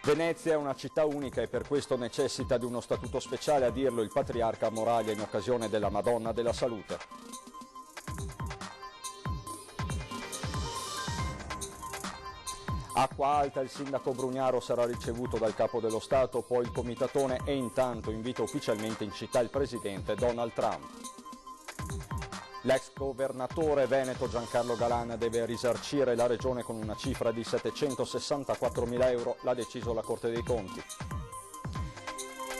Venezia è una città unica e per questo necessita di uno statuto speciale, a dirlo il patriarca Moraglia in occasione della Madonna della Salute. Acqua Alta, il sindaco Brugnaro sarà ricevuto dal capo dello Stato, poi il comitatone e intanto invita ufficialmente in città il presidente Donald Trump. L'ex governatore veneto Giancarlo Galan deve risarcire la regione con una cifra di 764.000 euro, l'ha deciso la Corte dei Conti.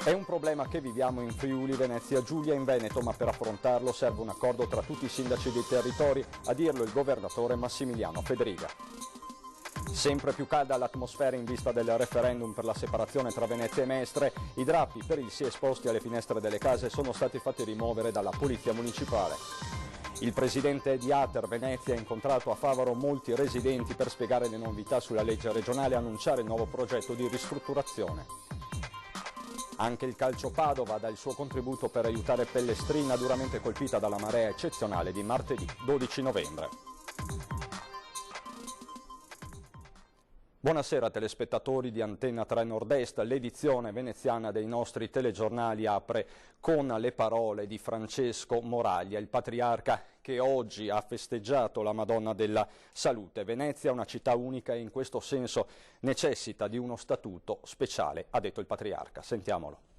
È un problema che viviamo in Friuli, Venezia Giulia e in Veneto, ma per affrontarlo serve un accordo tra tutti i sindaci dei territori, a dirlo il governatore Massimiliano Fedriga. Sempre più calda l'atmosfera in vista del referendum per la separazione tra Venezia e Mestre. I drappi per il sì esposti alle finestre delle case sono stati fatti rimuovere dalla Polizia Municipale. Il presidente di Ater Venezia ha incontrato a Favaro molti residenti per spiegare le novità sulla legge regionale e annunciare il nuovo progetto di ristrutturazione. Anche il Calcio Padova dà il suo contributo per aiutare Pellestrina, duramente colpita dalla marea eccezionale di martedì 12 novembre. Buonasera telespettatori di Antenna 3 Nord-Est, l'edizione veneziana dei nostri telegiornali apre con le parole di Francesco Moraglia, il patriarca che oggi ha festeggiato la Madonna della Salute. Venezia è una città unica e in questo senso necessita di uno statuto speciale, ha detto il patriarca. Sentiamolo.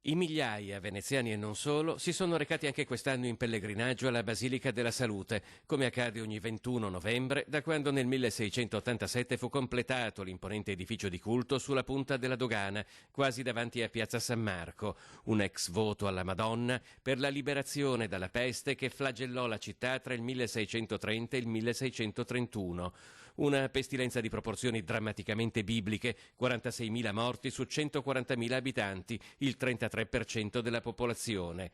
I migliaia, veneziani e non solo, si sono recati anche quest'anno in pellegrinaggio alla Basilica della Salute, come accade ogni 21 novembre, da quando nel 1687 fu completato l'imponente edificio di culto sulla punta della Dogana, quasi davanti a Piazza San Marco, un ex voto alla Madonna per la liberazione dalla peste che flagellò la città tra il 1630 e il 1631. Una pestilenza di proporzioni drammaticamente bibliche, 46.000 morti su 140.000 abitanti, il 33% della popolazione.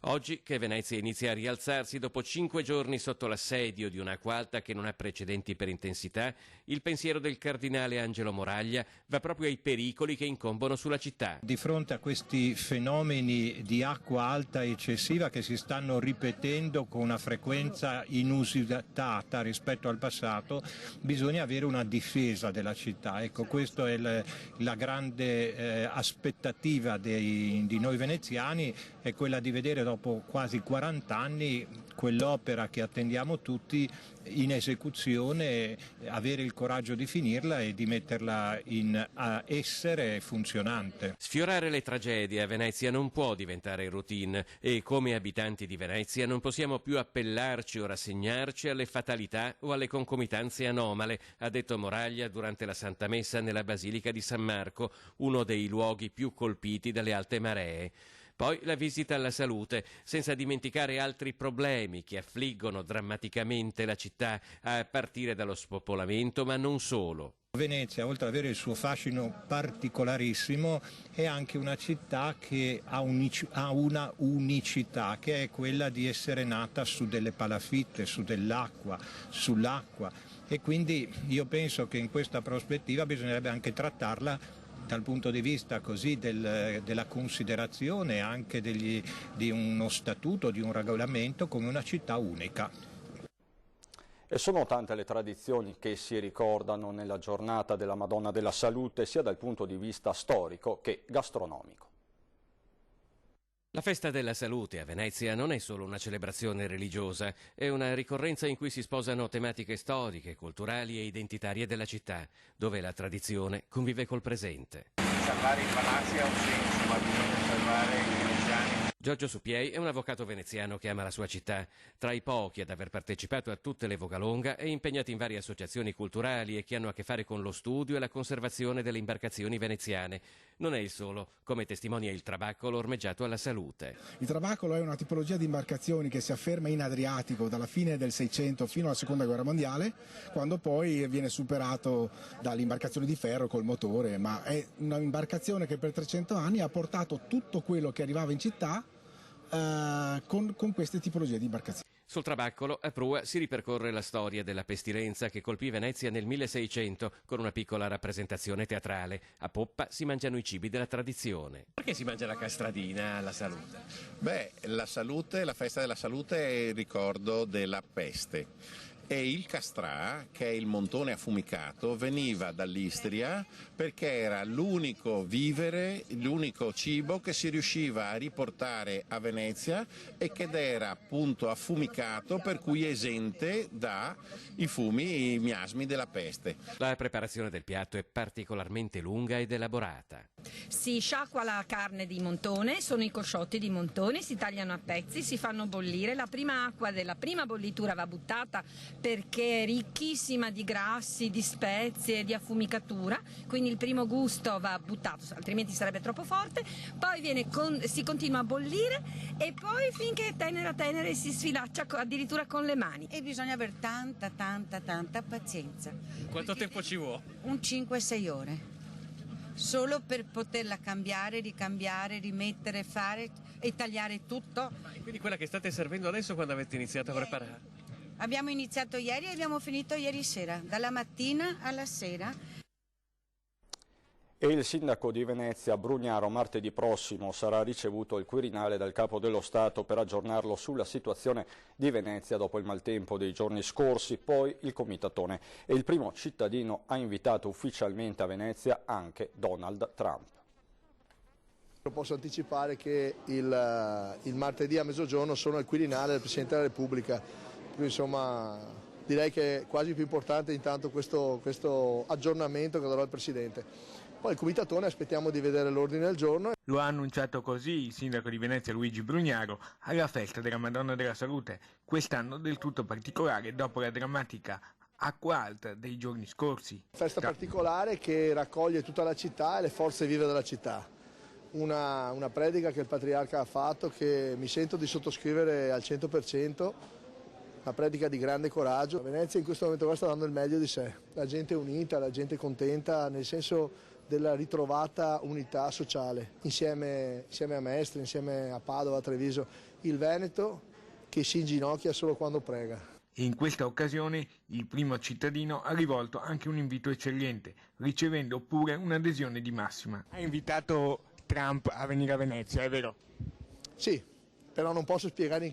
Oggi che Venezia inizia a rialzarsi dopo 5 giorni sotto l'assedio di un'acqua alta che non ha precedenti per intensità, il pensiero del cardinale Angelo Moraglia va proprio ai pericoli che incombono sulla città. Di fronte a questi fenomeni di acqua alta eccessiva che si stanno ripetendo con una frequenza inusitata rispetto al passato, bisogna avere una difesa della città. Ecco, questa è la grande aspettativa di noi veneziani, è quella di vedere dopo quasi 40 anni quell'opera che attendiamo tutti in esecuzione, avere il coraggio di finirla e di metterla a essere funzionante. Sfiorare le tragedie a Venezia non può diventare routine e come abitanti di Venezia non possiamo più appellarci o rassegnarci alle fatalità o alle concomitanze anomale, ha detto Moraglia durante la Santa Messa nella Basilica di San Marco, uno dei luoghi più colpiti dalle alte maree. Poi la visita alla salute, senza dimenticare altri problemi che affliggono drammaticamente la città, a partire dallo spopolamento, ma non solo. Venezia, oltre ad avere il suo fascino particolarissimo, è anche una città che ha una unicità, che è quella di essere nata su delle palafitte, sull'acqua. E quindi io penso che in questa prospettiva bisognerebbe anche trattarla dal punto di vista così della considerazione anche di uno statuto, di un regolamento, come una città unica. E sono tante le tradizioni che si ricordano nella giornata della Madonna della Salute, sia dal punto di vista storico che gastronomico. La festa della salute a Venezia non è solo una celebrazione religiosa, è una ricorrenza in cui si sposano tematiche storiche, culturali e identitarie della città, dove la tradizione convive col presente. Salvare i palazzi ha un senso, ma bisogna salvare i veneziani. Giorgio Suppiei è un avvocato veneziano che ama la sua città. Tra i pochi ad aver partecipato a tutte le Vogalonga, è impegnato in varie associazioni culturali e che hanno a che fare con lo studio e la conservazione delle imbarcazioni veneziane. Non è il solo, come testimonia il Trabaccolo ormeggiato alla Salute. Il Trabaccolo è una tipologia di imbarcazioni che si afferma in Adriatico dalla fine del 600 fino alla Seconda Guerra Mondiale, quando poi viene superato dalle imbarcazioni di ferro col motore, ma è un'imbarcazione che per 300 anni ha portato tutto quello che arrivava in città con queste tipologie di imbarcazioni. Sul Trabaccolo, a prua, si ripercorre la storia della pestilenza che colpì Venezia nel 1600 con una piccola rappresentazione teatrale. A poppa si mangiano i cibi della tradizione. Perché si mangia la castradina alla salute? Beh, la festa della salute è il ricordo della peste. E il castrà, che è il montone affumicato, veniva dall'Istria perché era l'unico vivere, l'unico cibo che si riusciva a riportare a Venezia e che era appunto affumicato, per cui esente dai fumi e i miasmi della peste. La preparazione del piatto è particolarmente lunga ed elaborata. Si sciacqua la carne di montone, sono i cosciotti di montone, si tagliano a pezzi, si fanno bollire. La prima acqua della prima bollitura va buttata perché è ricchissima di grassi, di spezie, di affumicatura, quindi il primo gusto va buttato, altrimenti sarebbe troppo forte. Poi si continua a bollire e poi finché è tenera si sfilaccia addirittura con le mani. E bisogna avere tanta pazienza. Quanto tempo ci vuole? Un 5-6 ore. Solo per poterla cambiare, ricambiare, rimettere, fare e tagliare tutto. Quindi quella che state servendo adesso, quando avete iniziato a preparare? Abbiamo iniziato ieri e abbiamo finito ieri sera, dalla mattina alla sera. E il sindaco di Venezia, Brugnaro, martedì prossimo sarà ricevuto il Quirinale dal Capo dello Stato per aggiornarlo sulla situazione di Venezia dopo il maltempo dei giorni scorsi. Poi il Comitatone e il primo cittadino ha invitato ufficialmente a Venezia anche Donald Trump. Posso anticipare che il martedì a mezzogiorno sono al Quirinale del Presidente della Repubblica, quindi insomma direi che è quasi più importante intanto questo aggiornamento che darò al Presidente. Poi il Comitatone aspettiamo di vedere l'ordine del giorno. Lo ha annunciato così il sindaco di Venezia Luigi Brugnaro alla festa della Madonna della Salute, quest'anno del tutto particolare dopo la drammatica acqua alta dei giorni scorsi. Festa particolare che raccoglie tutta la città e le forze vive della città. Una predica che il Patriarca ha fatto che mi sento di sottoscrivere al 100%, una predica di grande coraggio. Venezia in questo momento sta dando il meglio di sé, la gente è unita, la gente è contenta, nel senso della ritrovata unità sociale, insieme a Mestre, insieme a Padova, a Treviso, il Veneto che si inginocchia solo quando prega. E in questa occasione il primo cittadino ha rivolto anche un invito eccellente, ricevendo pure un'adesione di massima. Ha invitato Trump a venire a Venezia, è vero? Sì, però non posso spiegare in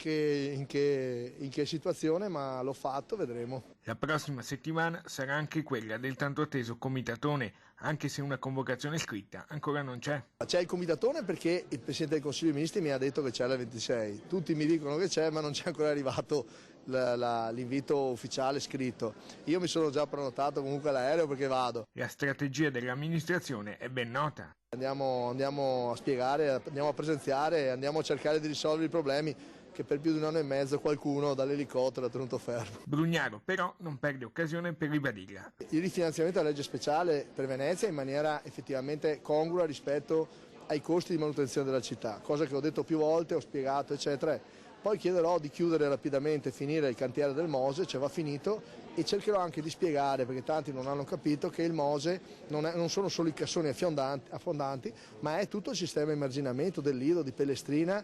che situazione, ma l'ho fatto, vedremo. La prossima settimana sarà anche quella del tanto atteso Comitatone, anche se una convocazione scritta ancora non c'è. C'è il Comitatone perché il Presidente del Consiglio dei Ministri mi ha detto che c'è il 26. Tutti mi dicono che c'è, ma non c'è ancora arrivato l'invito ufficiale scritto. Io mi sono già prenotato comunque all'aereo perché vado. La strategia dell'amministrazione è ben nota. Andiamo a spiegare, andiamo a presenziare, andiamo a cercare di risolvere i problemi che per più di un anno e mezzo qualcuno dall'elicottero ha tenuto fermo. Brugnaro però non perde occasione per ribadirla. Il rifinanziamento della legge speciale per Venezia in maniera effettivamente congrua rispetto ai costi di manutenzione della città, cosa che ho detto più volte, ho spiegato eccetera. Poi chiederò di chiudere rapidamente, finire il cantiere del Mose, cioè va finito, e cercherò anche di spiegare, perché tanti non hanno capito, che il Mose non sono solo i cassoni affondanti, ma è tutto il sistema di emarginamento del Lido, di Pellestrina,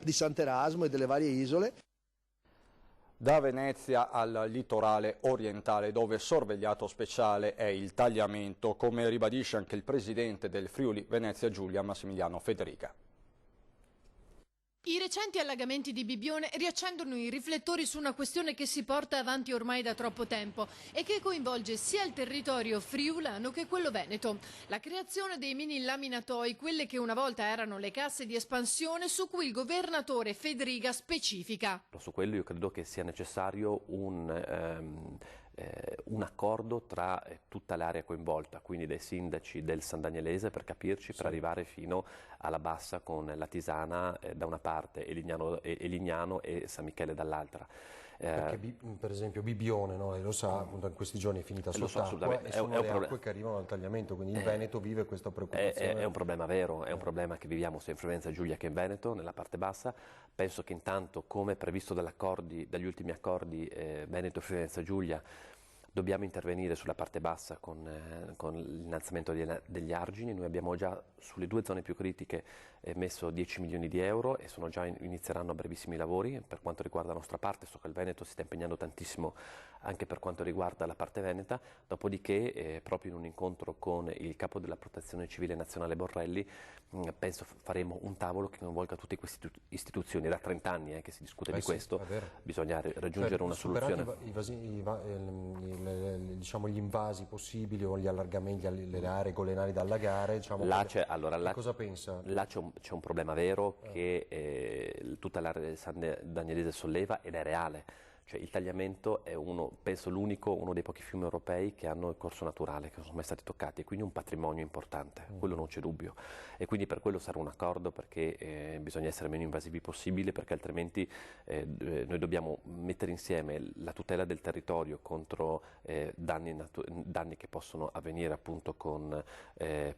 di Sant'Erasmo e delle varie isole. Da Venezia al litorale orientale, dove sorvegliato speciale è il tagliamento, come ribadisce anche il presidente del Friuli Venezia Giulia, Massimiliano Federica. I recenti allagamenti di Bibbione riaccendono i riflettori su una questione che si porta avanti ormai da troppo tempo e che coinvolge sia il territorio friulano che quello veneto. La creazione dei mini laminatoi, quelle che una volta erano le casse di espansione, su cui il governatore Federica specifica. Su quello io credo che sia necessario un accordo tra tutta l'area coinvolta, quindi dai sindaci del San Danielese, per capirci, per arrivare fino alla Bassa con la Tisana da una parte e Lignano e San Michele dall'altra. Perché per esempio Bibbione, no? Lei lo sa, appunto in questi giorni è finita sott'acqua e sono le acque che arrivano al tagliamento, quindi il Veneto vive questa preoccupazione. È un problema vero, è un problema che viviamo sia in Friuli Giulia che in Veneto, nella parte bassa. Penso che intanto, come previsto dagli ultimi accordi Veneto e Friuli Giulia, Dobbiamo intervenire sulla parte bassa con l'innalzamento degli argini. Noi abbiamo già sulle 2 zone più critiche messo 10 milioni di euro e inizieranno a brevissimi i lavori. Per quanto riguarda la nostra parte, so che il Veneto si sta impegnando tantissimo anche per quanto riguarda la parte veneta, dopodiché proprio in un incontro con il capo della Protezione Civile Nazionale Borrelli penso faremo un tavolo che coinvolga tutte queste istituzioni. Da 30 anni che si discute di questo, bisogna raggiungere una soluzione. Diciamo gli invasi possibili o gli allargamenti alle aree golenari da allagare, diciamo, cosa pensa? Là c'è un problema vero che tutta l'area del San Danielese solleva ed è reale. Cioè, il tagliamento è penso uno dei pochi fiumi europei che hanno il corso naturale, che non sono mai stati toccati, e quindi un patrimonio importante, quello non c'è dubbio. E quindi per quello sarà un accordo, perché bisogna essere meno invasivi possibile, perché altrimenti noi dobbiamo mettere insieme la tutela del territorio contro danni che possono avvenire appunto con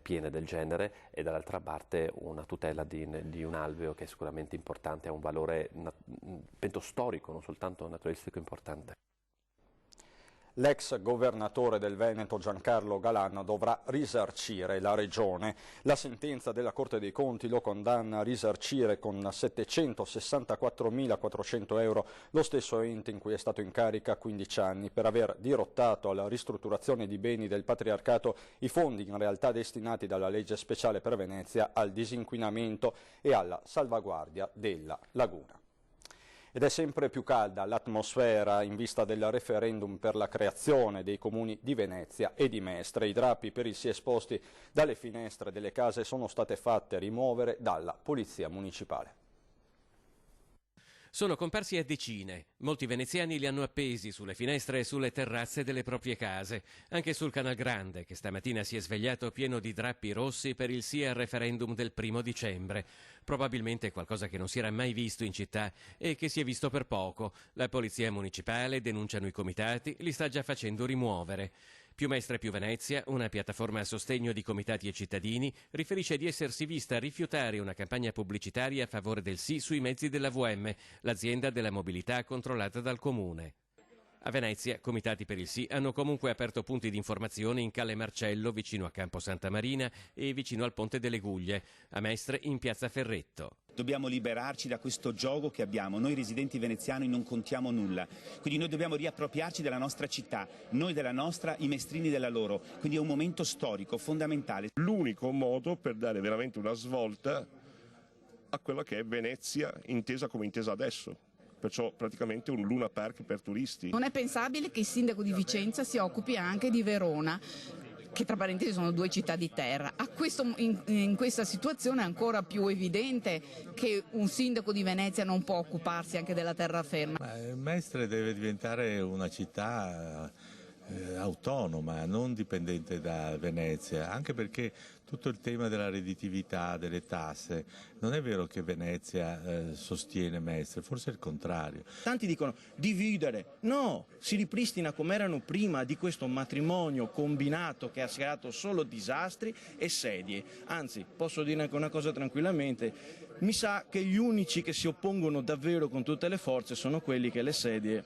piene del genere, e dall'altra parte una tutela di un alveo che è sicuramente importante, ha un valore penso storico, non soltanto naturalistico, importante. L'ex governatore del Veneto Giancarlo Galan dovrà risarcire la regione. La sentenza della Corte dei Conti lo condanna a risarcire con 764.400 euro lo stesso ente in cui è stato in carica 15 anni per aver dirottato alla ristrutturazione di beni del patriarcato i fondi in realtà destinati dalla legge speciale per Venezia al disinquinamento e alla salvaguardia della laguna. Ed è sempre più calda l'atmosfera in vista del referendum per la creazione dei comuni di Venezia e di Mestre. I drappi per il sì esposti dalle finestre delle case sono state fatte rimuovere dalla Polizia Municipale. Sono comparsi a decine. Molti veneziani li hanno appesi sulle finestre e sulle terrazze delle proprie case. Anche sul Canal Grande, che stamattina si è svegliato pieno di drappi rossi per il sì al referendum del 1° dicembre. Probabilmente qualcosa che non si era mai visto in città e che si è visto per poco. La Polizia Municipale, denunciano i comitati, li sta già facendo rimuovere. Più Mestre Più Venezia, una piattaforma a sostegno di comitati e cittadini, riferisce di essersi vista rifiutare una campagna pubblicitaria a favore del sì sui mezzi della VM, l'azienda della mobilità controllata dal Comune. A Venezia, comitati per il sì hanno comunque aperto punti di informazione in Calle Marcello, vicino a Campo Santa Marina, e vicino al Ponte delle Guglie, a Mestre in Piazza Ferretto. Dobbiamo liberarci da questo gioco che abbiamo. Noi residenti veneziani non contiamo nulla, quindi noi dobbiamo riappropriarci della nostra città, noi della nostra, i mestrini della loro. Quindi è un momento storico fondamentale. L'unico modo per dare veramente una svolta a quella che è Venezia intesa come intesa adesso. Perciò praticamente un Luna Park per turisti. Non è pensabile che il sindaco di Vicenza si occupi anche di Verona, che tra parentesi sono 2 città di terra. In questa situazione è ancora più evidente che un sindaco di Venezia non può occuparsi anche della terraferma. Mestre deve diventare una città autonoma, non dipendente da Venezia, anche perché tutto il tema della redditività, delle tasse, non è vero che Venezia sostiene Mestre, forse è il contrario. Tanti dicono dividere, no, si ripristina come erano prima di questo matrimonio combinato che ha creato solo disastri e sedie. Anzi, posso dire anche una cosa tranquillamente, mi sa che gli unici che si oppongono davvero con tutte le forze sono quelli che le sedie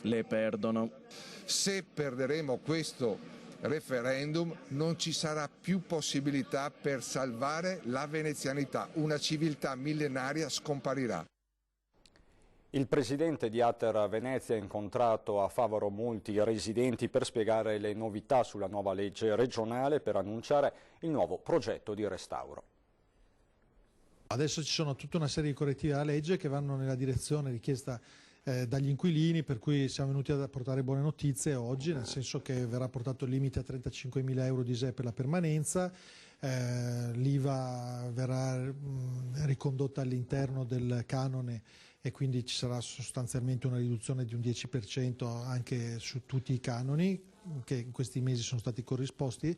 le perdono. Se perderemo questo referendum non ci sarà più possibilità per salvare la venezianità, una civiltà millenaria scomparirà. Il presidente di Ater Venezia ha incontrato a Favaro molti residenti per spiegare le novità sulla nuova legge regionale, per annunciare il nuovo progetto di restauro. Adesso ci sono tutta una serie di correttivi alla legge che vanno nella direzione richiesta dagli inquilini, per cui siamo venuti a portare buone notizie oggi, nel senso che verrà portato il limite a 35.000 euro di ISEE per la permanenza, l'IVA verrà ricondotta all'interno del canone e quindi ci sarà sostanzialmente una riduzione di un 10% anche su tutti i canoni che in questi mesi sono stati corrisposti.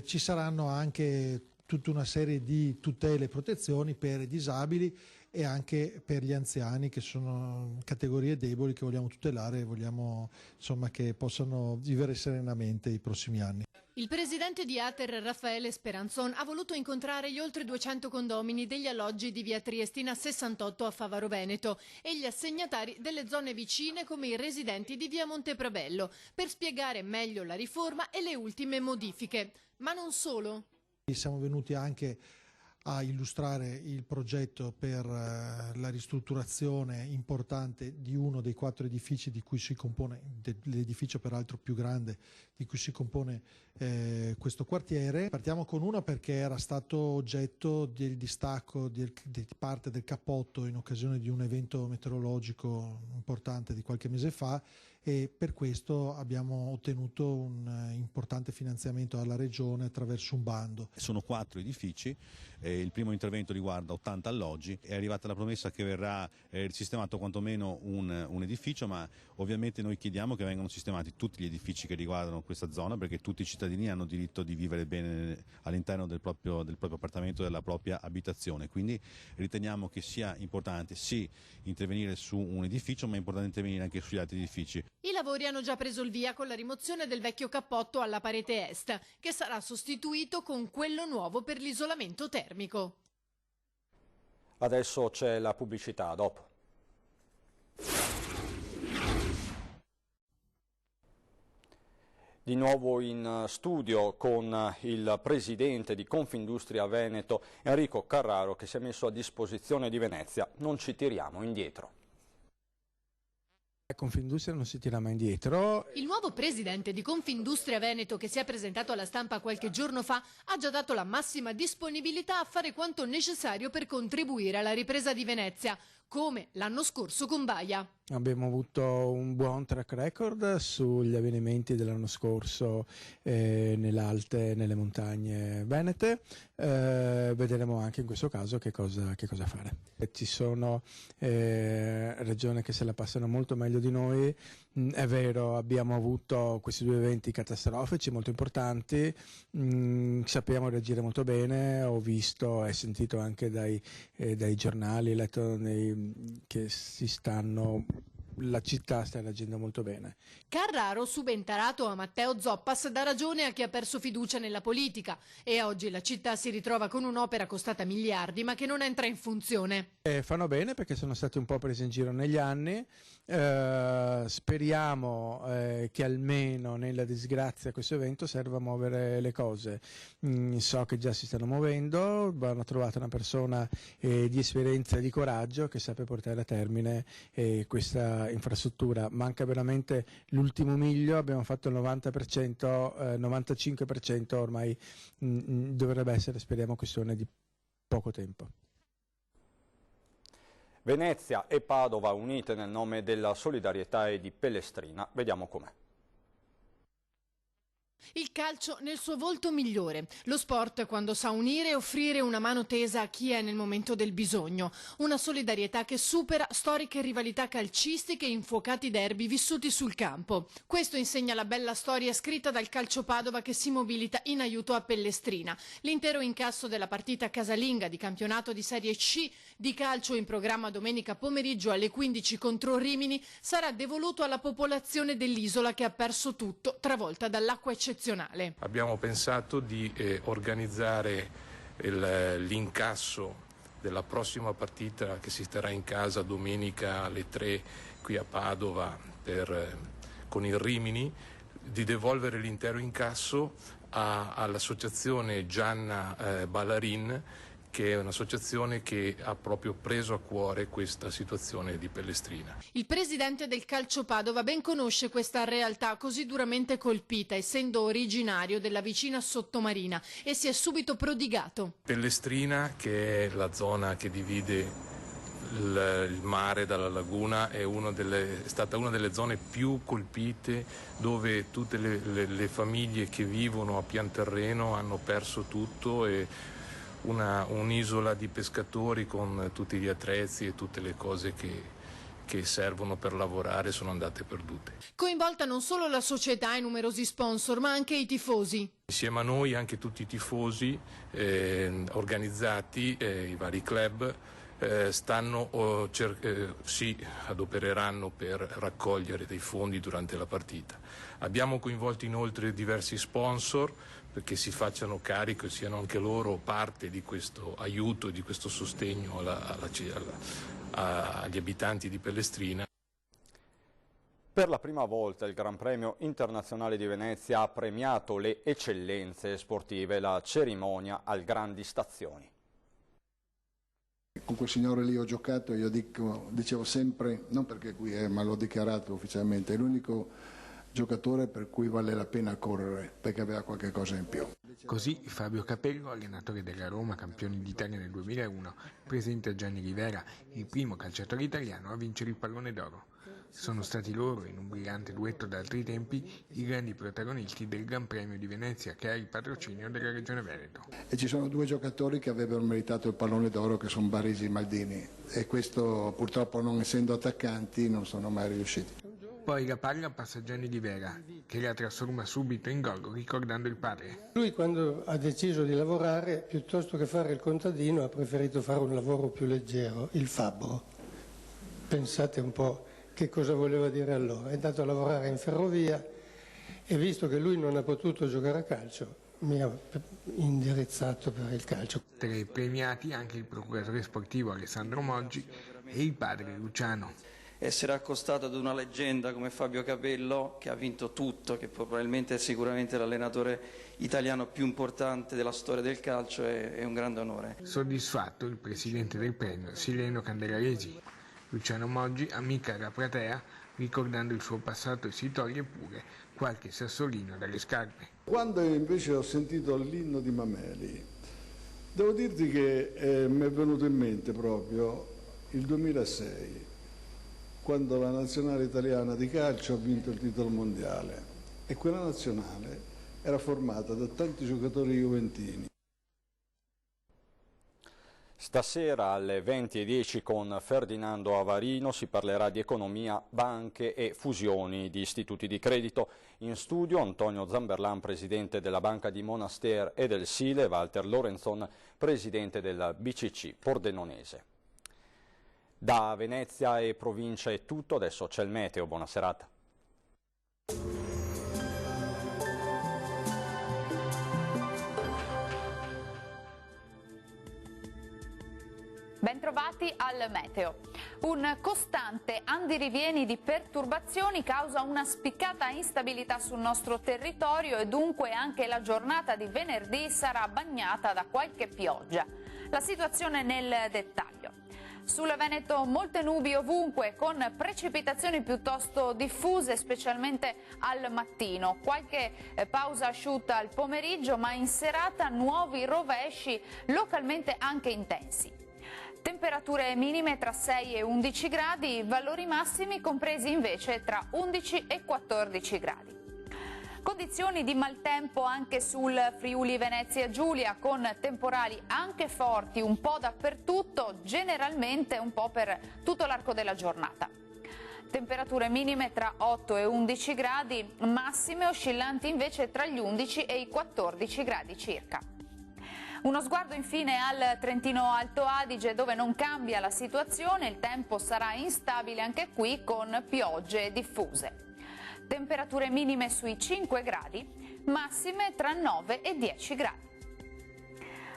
Ci saranno anche tutta una serie di tutele e protezioni per i disabili e anche per gli anziani, che sono categorie deboli che vogliamo tutelare e vogliamo insomma che possano vivere serenamente i prossimi anni. Il presidente di Ater, Raffaele Speranzon, ha voluto incontrare gli oltre 200 condomini degli alloggi di via Triestina 68 a Favaro Veneto e gli assegnatari delle zone vicine come i residenti di via Monteprabello per spiegare meglio la riforma e le ultime modifiche. Ma non solo. Siamo venuti anche a illustrare il progetto per la ristrutturazione importante di uno dei 4 edifici di cui si compone, l'edificio peraltro più grande di cui si compone questo quartiere. Partiamo con una perché era stato oggetto del distacco di parte del cappotto in occasione di un evento meteorologico importante di qualche mese fa, e per questo abbiamo ottenuto un importante finanziamento dalla Regione attraverso un bando. Sono 4 edifici, il primo intervento riguarda 80 alloggi, è arrivata la promessa che verrà sistemato quantomeno un edificio, ma ovviamente noi chiediamo che vengano sistemati tutti gli edifici che riguardano questa zona, perché tutti i cittadini hanno diritto di vivere bene all'interno del proprio appartamento, della propria abitazione, quindi riteniamo che sia importante sì intervenire su un edificio, ma è importante intervenire anche sugli altri edifici. I lavori hanno già preso il via con la rimozione del vecchio cappotto alla parete est, che sarà sostituito con quello nuovo per l'isolamento termico. Adesso c'è la pubblicità, dopo. Di nuovo in studio con il presidente di Confindustria Veneto, Enrico Carraro, che si è messo a disposizione di Venezia. Non ci tiriamo indietro. Confindustria non si tira mai indietro. Il nuovo presidente di Confindustria Veneto, che si è presentato alla stampa qualche giorno fa, ha già dato la massima disponibilità a fare quanto necessario per contribuire alla ripresa di Venezia, come l'anno scorso con Baia. Abbiamo avuto un buon track record sugli avvenimenti dell'anno scorso nelle Alte, nelle montagne venete. Vedremo anche in questo caso che cosa fare. Ci sono regioni che se la passano molto meglio di noi. È vero, abbiamo avuto questi 2 eventi catastrofici molto importanti, sappiamo reagire molto bene, ho visto e sentito anche dai giornali, letto che la città sta reagendo molto bene. Carraro, subentarato a Matteo Zoppas, dà ragione a chi ha perso fiducia nella politica e oggi la città si ritrova con un'opera costata miliardi ma che non entra in funzione. Fanno bene perché sono stati un po' presi in giro negli anni, speriamo che almeno nella disgrazia questo evento serva a muovere le cose. So che già si stanno muovendo, hanno trovato una persona di esperienza e di coraggio che sappia portare a termine questa infrastruttura. Manca veramente l'ultimo miglio, abbiamo fatto il 90%, 95% ormai dovrebbe essere, speriamo questione di poco tempo. Venezia e Padova unite nel nome della solidarietà e di Pellestrina. Vediamo com'è. Il calcio nel suo volto migliore. Lo sport quando sa unire e offrire una mano tesa a chi è nel momento del bisogno. Una solidarietà che supera storiche rivalità calcistiche e infuocati derby vissuti sul campo. Questo insegna la bella storia scritta dal Calcio Padova che si mobilita in aiuto a Pellestrina. L'intero incasso della partita casalinga di campionato di Serie C di calcio in programma domenica pomeriggio alle 15 contro Rimini sarà devoluto alla popolazione dell'isola che ha perso tutto, travolta dall'acqua eccezionale. Abbiamo pensato di organizzare l'incasso della prossima partita che si terrà in casa domenica alle 3 qui a Padova con il Rimini, di devolvere l'intero incasso all'associazione Gianna Ballarin, che è un'associazione che ha proprio preso a cuore questa situazione di Pellestrina. Il presidente del Calcio Padova ben conosce questa realtà così duramente colpita, essendo originario della vicina Sottomarina, e si è subito prodigato. Pellestrina, che è la zona che divide il mare dalla laguna, è stata una delle zone più colpite, dove tutte le famiglie che vivono a pian terreno hanno perso tutto, e un'isola di pescatori con tutti gli attrezzi e tutte le cose che servono per lavorare sono andate perdute. Coinvolta non solo la società e numerosi sponsor, ma anche i tifosi. Insieme a noi anche tutti i tifosi organizzati, i vari club, si adopereranno per raccogliere dei fondi durante la partita. Abbiamo coinvolto inoltre diversi sponsor perché si facciano carico e siano anche loro parte di questo aiuto e di questo sostegno agli abitanti di Pellestrina. Per la prima volta il Gran Premio Internazionale di Venezia ha premiato le eccellenze sportive, la cerimonia al Grandi Stazioni. Con quel signore lì ho giocato, io dicevo sempre, non perché qui è, ma l'ho dichiarato ufficialmente, è l'unico giocatore per cui vale la pena correre, perché aveva qualche cosa in più. Così Fabio Capello, allenatore della Roma, campioni d'Italia nel 2001, presenta Gianni Rivera, il primo calciatore italiano a vincere il Pallone d'Oro. Sono stati loro, in un brillante duetto da altri tempi, i grandi protagonisti del Gran Premio di Venezia, che ha il patrocinio della Regione Veneto. E ci sono due giocatori che avrebbero meritato il Pallone d'Oro, che sono Baresi e Maldini, e questo purtroppo, non essendo attaccanti, non sono mai riusciti. Poi la palla passa a Gianni Rivera, che la trasforma subito in gol ricordando il padre. Lui, quando ha deciso di lavorare, piuttosto che fare il contadino, ha preferito fare un lavoro più leggero, il fabbro. Pensate un po' che cosa voleva dire allora. È andato a lavorare in ferrovia e visto che lui non ha potuto giocare a calcio, mi ha indirizzato per il calcio. Tra i premiati anche il procuratore sportivo Alessandro Moggi e il padre Luciano. Essere accostato ad una leggenda come Fabio Capello, che ha vinto tutto, che probabilmente è sicuramente l'allenatore italiano più importante della storia del calcio, è un grande onore. Soddisfatto il presidente del premio, Sileno Candelaresi. Luciano Moggi amica la platea, ricordando il suo passato, e si toglie pure qualche sassolino dalle scarpe. Quando invece ho sentito l'inno di Mameli, devo dirti che mi è venuto in mente proprio il 2006, quando la nazionale italiana di calcio ha vinto il titolo mondiale, e quella nazionale era formata da tanti giocatori juventini. Stasera alle 20:10 con Ferdinando Avarino si parlerà di economia, banche e fusioni di istituti di credito. In studio Antonio Zamberlan, presidente della Banca di Monastir e del Sile, Walter Lorenzon, presidente della BCC Pordenonese. Da Venezia e provincia è tutto, adesso c'è il meteo, buona serata. Bentrovati al meteo. Un costante andirivieni di perturbazioni causa una spiccata instabilità sul nostro territorio e dunque anche la giornata di venerdì sarà bagnata da qualche pioggia. La situazione nel dettaglio. Sul Veneto molte nubi ovunque, con precipitazioni piuttosto diffuse, specialmente al mattino. Qualche pausa asciutta al pomeriggio, ma in serata nuovi rovesci, localmente anche intensi. Temperature minime tra 6 e 11 gradi, valori massimi compresi invece tra 11 e 14 gradi. Condizioni di maltempo anche sul Friuli Venezia Giulia, con temporali anche forti un po' dappertutto, generalmente un po' per tutto l'arco della giornata. Temperature minime tra 8 e 11 gradi, massime oscillanti invece tra gli 11 e i 14 gradi circa. Uno sguardo infine al Trentino Alto Adige, dove non cambia la situazione, il tempo sarà instabile anche qui con piogge diffuse. Temperature minime sui 5 gradi, massime tra 9 e 10 gradi.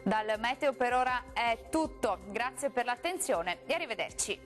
Dal meteo per ora è tutto, grazie per l'attenzione e arrivederci.